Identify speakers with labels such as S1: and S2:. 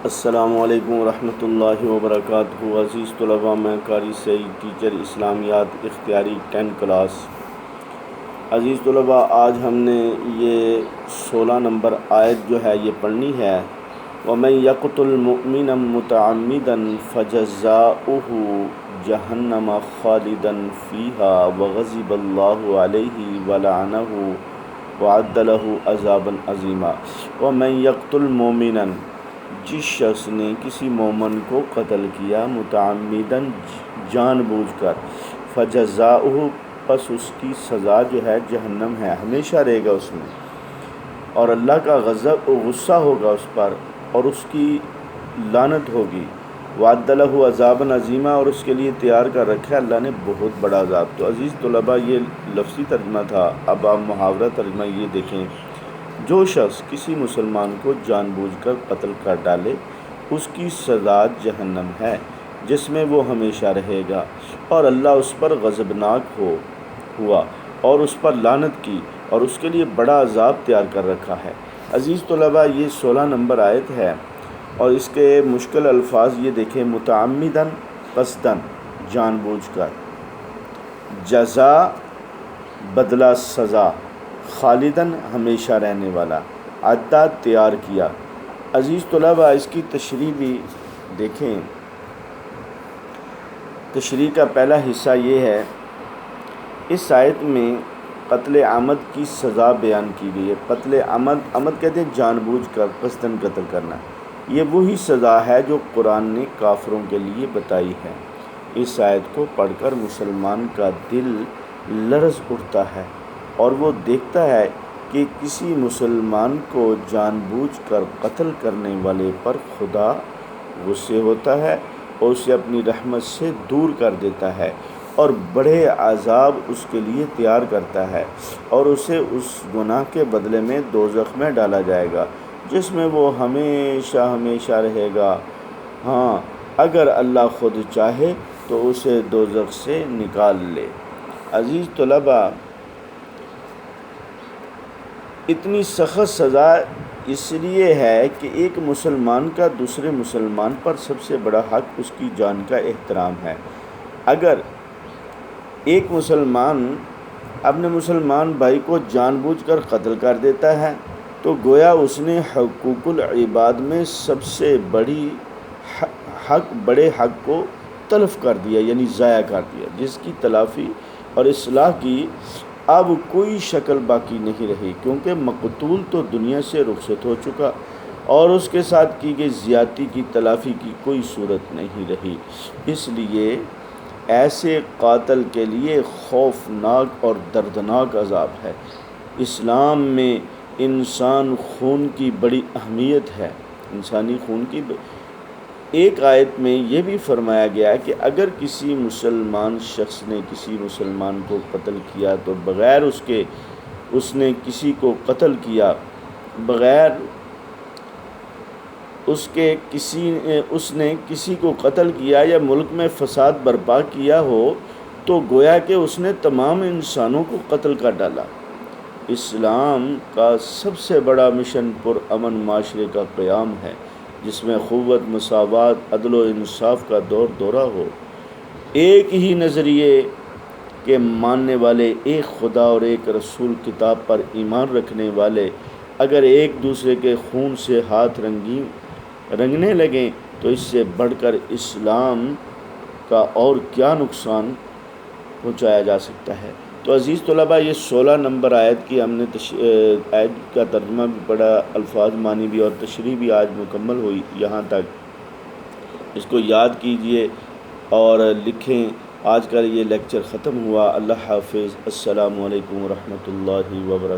S1: السلام علیکم ورحمۃ اللہ وبرکاتہ۔ عزیز طلباء، میں قاری سعید، ٹیچر اسلامیات اختیاری 10 کلاس۔ عزیز طلباء، آج ہم نے یہ 16 نمبر آیت جو ہے یہ پڑھنی ہے۔ وَمَن يَقْتُلْ مُؤْمِنًا مُتَعَمِّدًا فَجَزَاؤُهُ جَهَنَّمَ خَالِدًا فِيهَا وَغَضِبَ اللَّهُ عَلَيْهِ وَلَعَنَهُ وَأَعَدَّ لَهُ عَذَابًا عَظِيمًا۔ وَمَن يَقْتُلْ مُؤْمِنًا، جس شخص نے کسی مومن کو قتل کیا متعمدًا جان بوجھ کر، فجزاؤہ پس اس کی سزا جو ہے جہنم ہے، ہمیشہ رہے گا اس میں، اور اللہ کا غصہ ہوگا اس پر اور اس کی لعنت ہوگی۔ وعد لہ عذابًا عظیما، اور اس کے لیے تیار کر رکھا ہے اللہ نے بہت بڑا عذاب۔ تو عزیز طلباء، یہ لفظی ترجمہ تھا، اب آپ محاورہ ترجمہ یہ دیکھیں۔ جو شخص کسی مسلمان کو جان بوجھ کر قتل کر ڈالے، اس کی سزا جہنم ہے جس میں وہ ہمیشہ رہے گا، اور اللہ اس پر غضبناک ہوا اور اس پر لعنت کی، اور اس کے لیے بڑا عذاب تیار کر رکھا ہے۔ عزیز طلباء، یہ 16 نمبر آیت ہے، اور اس کے مشکل الفاظ یہ دیکھیں۔ متعمدًا قصداً جان بوجھ کر، جزا بدلہ سزا، خالداً ہمیشہ رہنے والا، عدہ تیار کیا۔ عزیز طلباء، اس کی تشریح بھی دیکھیں۔ تشریح کا پہلا حصہ یہ ہے، اس آیت میں قتل عمد کی سزا بیان کی گئی ہے۔ قتل عمد کہتے ہیں جان بوجھ کر قصداً قتل کرنا۔ یہ وہی سزا ہے جو قرآن نے کافروں کے لیے بتائی ہے۔ اس آیت کو پڑھ کر مسلمان کا دل لرز اٹھتا ہے، اور وہ دیکھتا ہے کہ کسی مسلمان کو جان بوجھ کر قتل کرنے والے پر خدا غصے ہوتا ہے اور اسے اپنی رحمت سے دور کر دیتا ہے، اور بڑے عذاب اس کے لیے تیار کرتا ہے، اور اسے اس گناہ کے بدلے میں دوزخ میں ڈالا جائے گا، جس میں وہ ہمیشہ ہمیشہ رہے گا۔ ہاں، اگر اللہ خود چاہے تو اسے دوزخ سے نکال لے۔ عزیز طلباء، اتنی سخت سزا اس لیے ہے کہ ایک مسلمان کا دوسرے مسلمان پر سب سے بڑا حق اس کی جان کا احترام ہے۔ اگر ایک مسلمان اپنے مسلمان بھائی کو جان بوجھ کر قتل کر دیتا ہے، تو گویا اس نے حقوق العباد میں سب سے بڑے حق کو تلف کر دیا، یعنی ضائع کر دیا، جس کی تلافی اور اصلاح کی اب کوئی شکل باقی نہیں رہی، کیونکہ مقتول تو دنیا سے رخصت ہو چکا، اور اس کے ساتھ کی گئی زیادتی کی تلافی کی کوئی صورت نہیں رہی۔ اس لیے ایسے قاتل کے لیے خوفناک اور دردناک عذاب ہے۔ اسلام میں انسان خون کی بڑی اہمیت ہے، انسانی خون کی۔ ایک آیت میں یہ بھی فرمایا گیا کہ اگر کسی مسلمان شخص نے کسی مسلمان کو قتل کیا تو بغیر اس نے کسی کو قتل کیا، بغیر اس نے کسی کو قتل کیا یا ملک میں فساد برپا کیا ہو، تو گویا کہ اس نے تمام انسانوں کو قتل کر ڈالا۔ اسلام کا سب سے بڑا مشن پرامن معاشرے کا قیام ہے، جس میں قوت، مساوات، عدل و انصاف کا دورہ ہو، ایک ہی نظریے کے ماننے والے، ایک خدا اور ایک رسول کتاب پر ایمان رکھنے والے اگر ایک دوسرے کے خون سے ہاتھ رنگنے لگیں تو اس سے بڑھ کر اسلام کا اور کیا نقصان پہنچایا جا سکتا ہے۔ تو عزیز طلباء، یہ 16 نمبر آیت کی ہم نے آیت کا ترجمہ بھی پڑھا، الفاظ معنی بھی اور تشریح بھی آج مکمل ہوئی یہاں تک۔ اس کو یاد کیجئے اور لکھیں۔ آج کا یہ لیکچر ختم ہوا۔ اللہ حافظ۔ السلام علیکم ورحمۃ اللہ وبرکاتہ۔